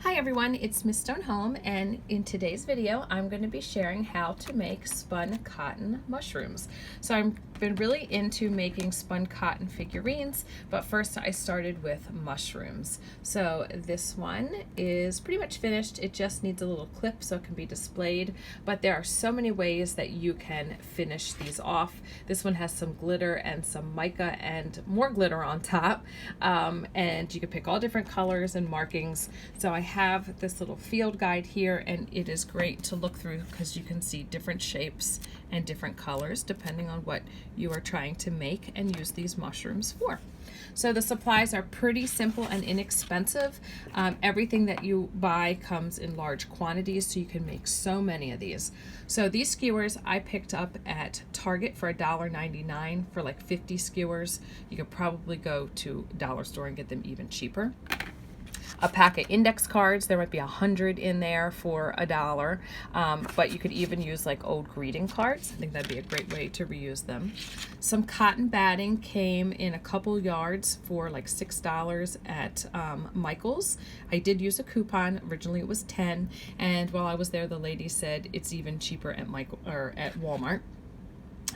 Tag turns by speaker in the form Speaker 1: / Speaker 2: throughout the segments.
Speaker 1: Hi everyone, it's Miss Stone Home, and in today's video I'm going to be sharing how to make spun cotton mushrooms. So I've been really into making spun cotton figurines, but first I started with mushrooms. So this one is pretty much finished. It just needs a little clip so it can be displayed, but there are so many ways that you can finish these off. This one has some glitter and some mica and more glitter on top, and you can pick all different colors and markings. So I have this little field guide here, and it is great to look through because you can see different shapes and different colors depending on what you are trying to make and use these mushrooms for. So the supplies are pretty simple and inexpensive. Everything that you buy comes in large quantities, so you can make so many of these. So these skewers I picked up at Target for $1.99 for like 50 skewers. You could probably go to a dollar store and get them even cheaper. A pack of index cards, there might be 100 in there for $1, but you could even use like old greeting cards. I think that'd be a great way to reuse them. Some cotton batting came in a couple yards for like $6 at Michael's. I did use a coupon. Originally it was 10, and while I was there, the lady said it's even cheaper at at Walmart.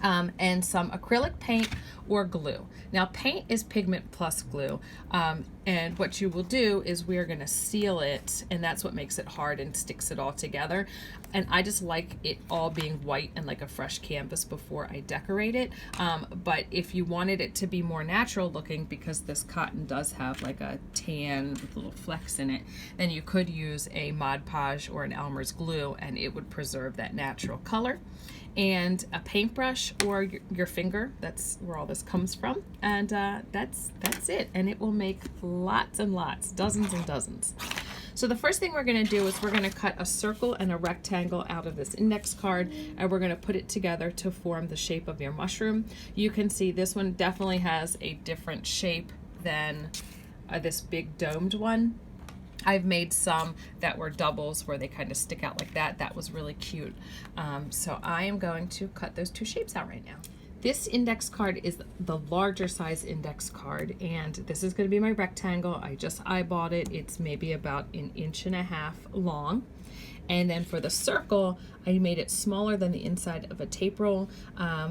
Speaker 1: And some acrylic paint or glue. Now paint is pigment plus glue, and what you will do is we're going to seal it, and that's what makes it hard and sticks it all together. And I just like it all being white and like a fresh canvas before I decorate it, but if you wanted it to be more natural looking, because this cotton does have like a tan with little flecks in it, then you could use a Mod Podge or an Elmer's glue, and it would preserve that natural color. And a paintbrush or your finger, that's where all this comes from, and that's it, and it will make lots and lots, dozens and dozens. So the first thing we're going to do is we're going to cut a circle and a rectangle out of this index card, and we're going to put it together to form the shape of your mushroom. You can see this one definitely has a different shape than this big domed one. I've made some that were doubles where they kind of stick out like that. That was really cute. So I am going to cut those two shapes out right now. This index card is the larger size index card, and this is going to be my rectangle. I just eyeballed it. It's maybe about 1.5 inches long. And then for the circle, I made it smaller than the inside of a tape roll.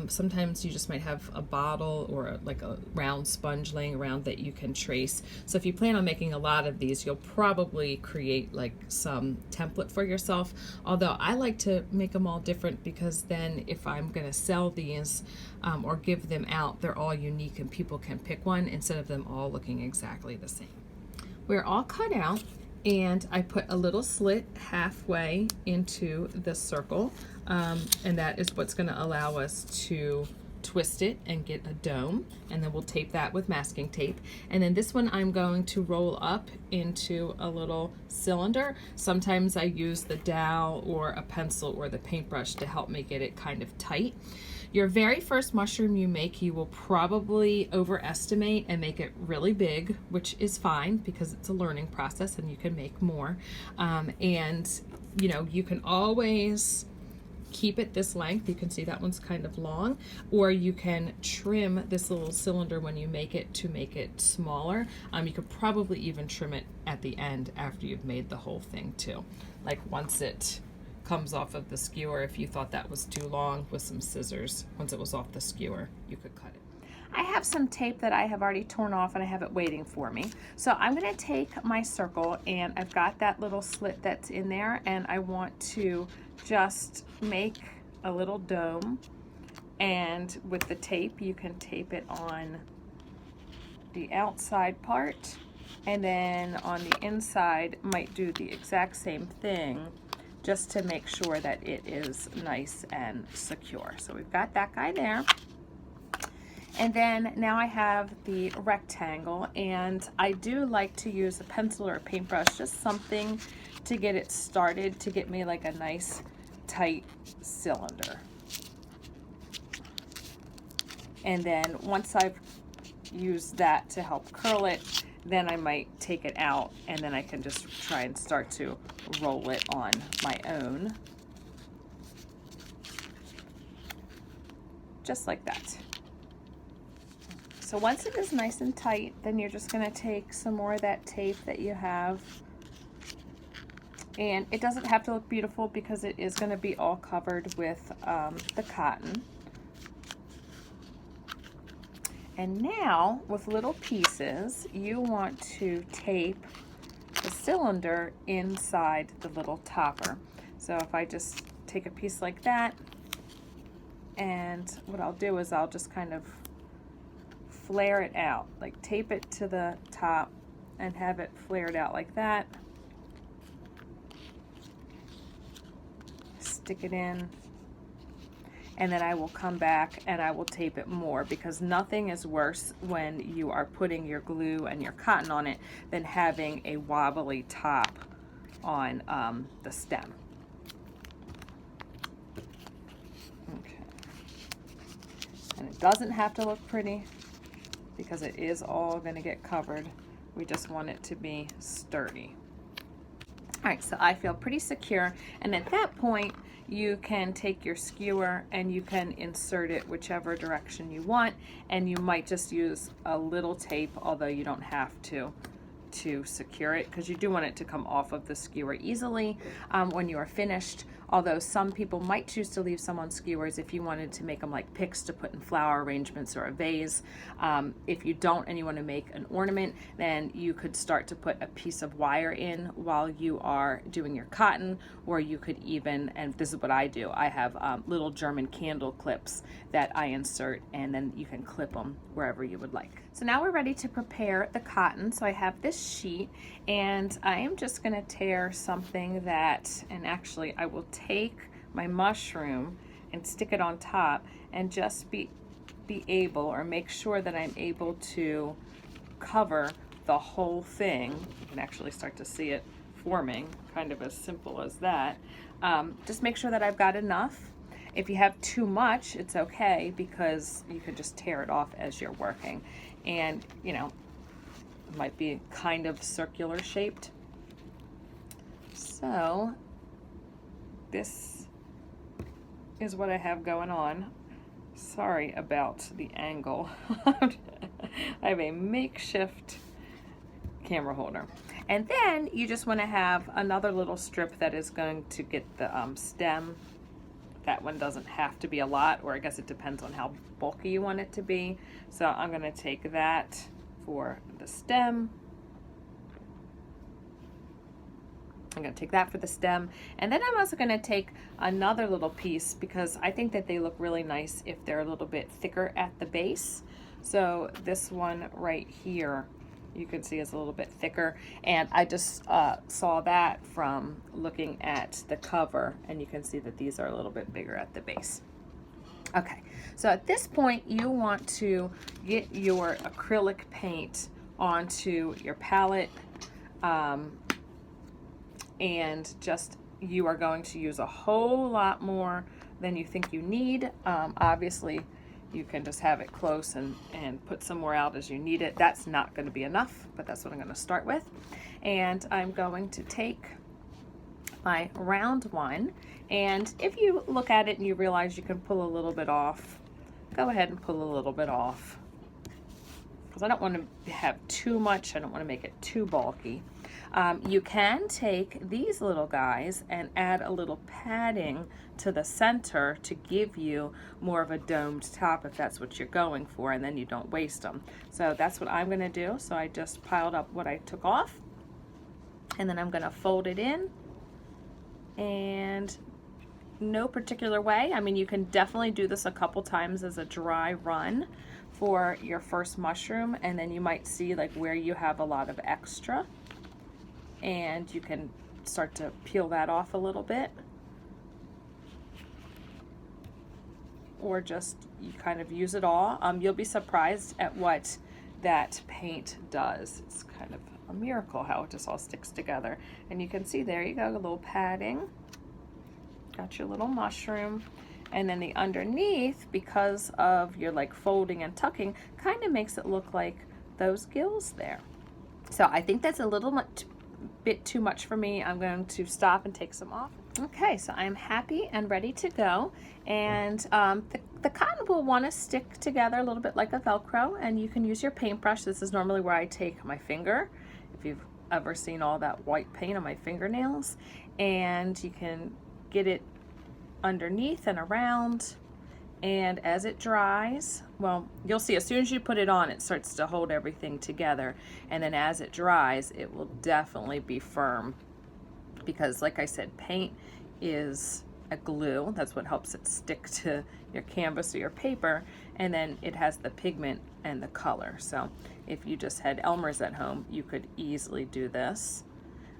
Speaker 1: Sometimes you just might have a bottle or like a round sponge laying around that you can trace. So if you plan on making a lot of these, you'll probably create like some template for yourself. Although I like to make them all different, because then if I'm gonna sell these or give them out, they're all unique and people can pick one instead of them all looking exactly the same. We're all cut out, and I put a little slit halfway into the circle, and that is what's going to allow us to twist it and get a dome, and then we'll tape that with masking tape. And then this one I'm going to roll up into a little cylinder. Sometimes I use the dowel or a pencil or the paintbrush to help make it kind of tight. Your very first mushroom you make, you will probably overestimate and make it really big, which is fine because it's a learning process and you can make more. And you know, you can always keep it this length. You can see that one's kind of long, or you can trim this little cylinder when you make it to make it smaller. You could probably even trim it at the end after you've made the whole thing too. Like once it comes off of the skewer, if you thought that was too long, with some scissors, once it was off the skewer, you could cut it. I have some tape that I have already torn off and I have it waiting for me. So I'm going to take my circle, and I've got that little slit that's in there, and I want to just make a little dome, and with the tape you can tape it on the outside part, and then on the inside might do the exact same thing, just to make sure that it is nice and secure. So we've got that guy there. And then now I have the rectangle, and I do like to use a pencil or a paintbrush, just something to get it started, to get me like a nice tight cylinder. And then once I've used that to help curl it, then I might take it out, and then I can just try and start to roll it on my own. Just like that. So once it is nice and tight, then you're just going to take some more of that tape that you have And it doesn't have to look beautiful because it is going to be all covered with the cotton. And now, with little pieces, you want to tape the cylinder inside the little topper. So if I just take a piece like that, and what I'll do is I'll just kind of flare it out, like tape it to the top and have it flared out like that. Stick it in, and then I will come back and I will tape it more, because nothing is worse when you are putting your glue and your cotton on it than having a wobbly top on the stem. Okay. And it doesn't have to look pretty because it is all going to get covered. We just want it to be sturdy. All right, so I feel pretty secure, and at that point you can take your skewer and you can insert it whichever direction you want, and you might just use a little tape, although you don't have to secure it, because you do want it to come off of the skewer easily when you are finished. Although some people might choose to leave some on skewers if you wanted to make them like picks to put in flower arrangements or a vase. If you don't and you want to make an ornament, then you could start to put a piece of wire in while you are doing your cotton, or you could even, and this is what I do, I have little German candle clips that I insert, and then you can clip them wherever you would like. So now we're ready to prepare the cotton. So I have this sheet, and I am just going to tear something that, and actually I will take my mushroom and stick it on top and just be able, or make sure that I'm able to cover the whole thing. You can actually start to see it forming, kind of as simple as that. Just make sure that I've got enough. If you have too much, it's okay, because you can just tear it off as you're working. And, you know, it might be kind of circular shaped. So this is what I have going on. Sorry about the angle. I have a makeshift camera holder. And then you just want to have another little strip that is going to get the stem. That one doesn't have to be a lot, or I guess it depends on how bulky you want it to be. So I'm going to take that for the stem. I'm going to take that for the stem, and then I'm also going to take another little piece, because I think that they look really nice if they're a little bit thicker at the base. So this one right here, you can see is a little bit thicker, and I just saw that from looking at the cover, and you can see that these are a little bit bigger at the base. Okay, so at this point you want to get your acrylic paint onto your palette, and just, you are going to use a whole lot more than you think you need. Obviously you can just have it close and put some more out as you need it. That's not going to be enough, but that's what I'm going to start with. And I'm going to take my round one, and if you look at it and you realize you can pull a little bit off, go ahead and pull a little bit off, because I don't want to have too much. I don't want to make it too bulky. You can take these little guys and add a little padding to the center to give you more of a domed top if that's what you're going for, and then you don't waste them. So that's what I'm going to do. So I just piled up what I took off, and then I'm going to fold it in, and no particular way. I mean, you can definitely do this a couple times as a dry run for your first mushroom, and then you might see like where you have a lot of extra, and you can start to peel that off a little bit, or just you kind of use it all. You'll be surprised at what that paint does. It's kind of a miracle how it just all sticks together. And you can see, there you go, a little padding, got your little mushroom, and then the underneath, because of your like folding and tucking, kind of makes it look like those gills there. So I think that's a little bit too much for me. I'm going to stop and take some off. Okay, so I'm happy and ready to go. And the cotton will want to stick together a little bit like a Velcro, and you can use your paintbrush. This is normally where I take my finger. If you've ever seen all that white paint on my fingernails. And you can get it underneath and around. And as it dries, well, you'll see as soon as you put it on, it starts to hold everything together. And then as it dries, it will definitely be firm, because like I said, paint is a glue. That's what helps it stick to your canvas or your paper. And then it has the pigment and the color. So if you just had Elmer's at home, you could easily do this.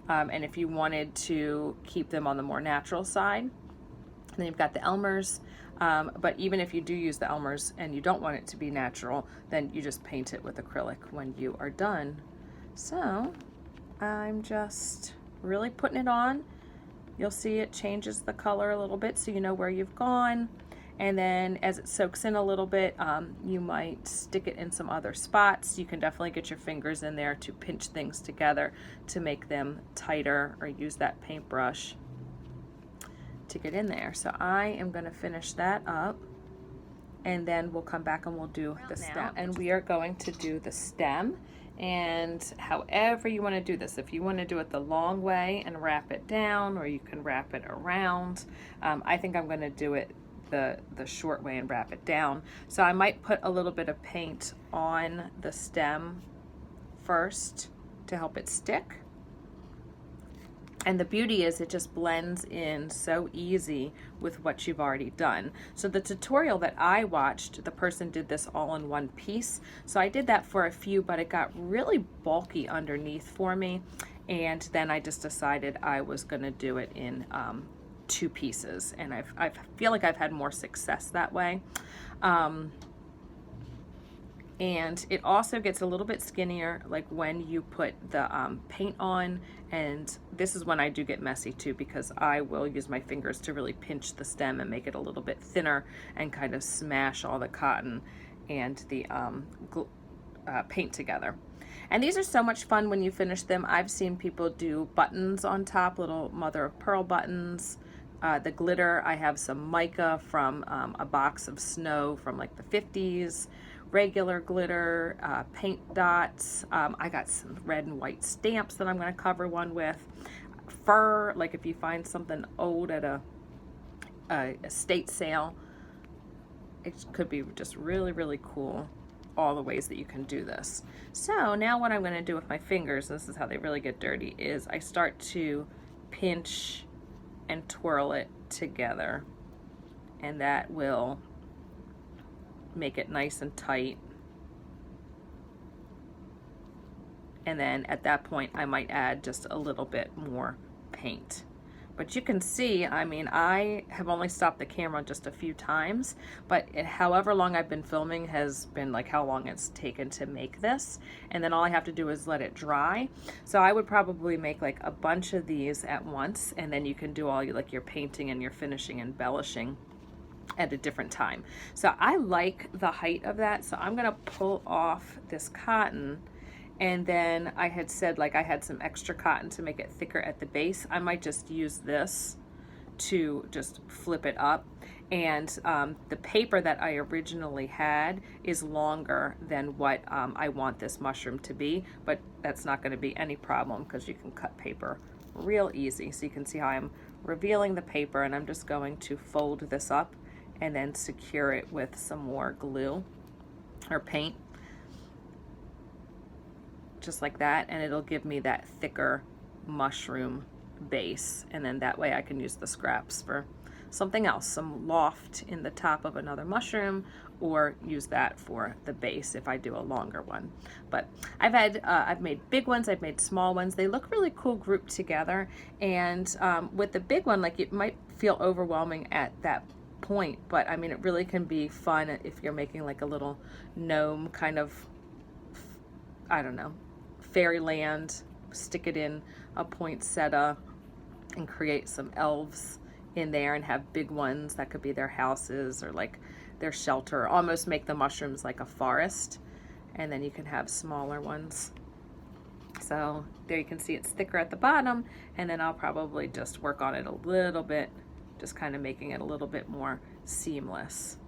Speaker 1: And if you wanted to keep them on the more natural side, then you've got the Elmer's. But even if you do use the Elmer's and you don't want it to be natural, then you just paint it with acrylic when you are done. So I'm just really putting it on. You'll see it changes the color a little bit, so you know where you've gone. And then as it soaks in a little bit, you might stick it in some other spots. You can definitely get your fingers in there to pinch things together to make them tighter, or use that paintbrush to get in there. So I am going to finish that up, and then we'll come back and we'll do the stem. And we are going to do the stem. And however you want to do this, if you want to do it the long way and wrap it down, or you can wrap it around, I think I'm going to do it the short way and wrap it down. So I might put a little bit of paint on the stem first to help it stick. And the beauty is it just blends in so easy with what you've already done. So the tutorial that I watched, the person did this all in one piece. So I did that for a few, but it got really bulky underneath for me. And then I just decided I was gonna do it in 2 pieces. And I feel like I've had more success that way. And it also gets a little bit skinnier like when you put the paint on. And this is when I do get messy too, because I will use my fingers to really pinch the stem and make it a little bit thinner and kind of smash all the cotton and the paint together. And these are so much fun when you finish them. I've seen people do buttons on top, little mother of pearl buttons. The glitter, I have some mica from a box of snow from like the 50s. Regular glitter, paint dots. I got some red and white stamps that I'm going to cover one with. Fur, like if you find something old at a estate sale, it could be just really, really cool, all the ways that you can do this. So now what I'm going to do with my fingers, this is how they really get dirty, is I start to pinch and twirl it together, and that will make it nice and tight. And then at that point I might add just a little bit more paint. But you can see, I mean, I have only stopped the camera just a few times, but however long I've been filming has been like how long it's taken to make this. And then all I have to do is let it dry. So I would probably make like a bunch of these at once, and then you can do all like your painting and your finishing, embellishing at a different time. So I like the height of that, so I'm gonna pull off this cotton. And then I had said like I had some extra cotton to make it thicker at the base. I might just use this to just flip it up. And the paper that I originally had is longer than what I want this mushroom to be, but that's not going to be any problem because you can cut paper real easy. So you can see how I'm revealing the paper, and I'm just going to fold this up and then secure it with some more glue or paint, just like that, and it'll give me that thicker mushroom base. And then that way I can use the scraps for something else, some loft in the top of another mushroom, or use that for the base if I do a longer one. But I've made big ones, I've made small ones. They look really cool grouped together. And with the big one, like it might feel overwhelming at that point, but I mean it really can be fun if you're making like a little gnome kind of, I don't know, fairyland. Stick it in a poinsettia and create some elves in there, and have big ones that could be their houses or like their shelter. Almost make the mushrooms like a forest, and then you can have smaller ones. So there you can see it's thicker at the bottom, and then I'll probably just work on it a little bit, just kind of making it a little bit more seamless.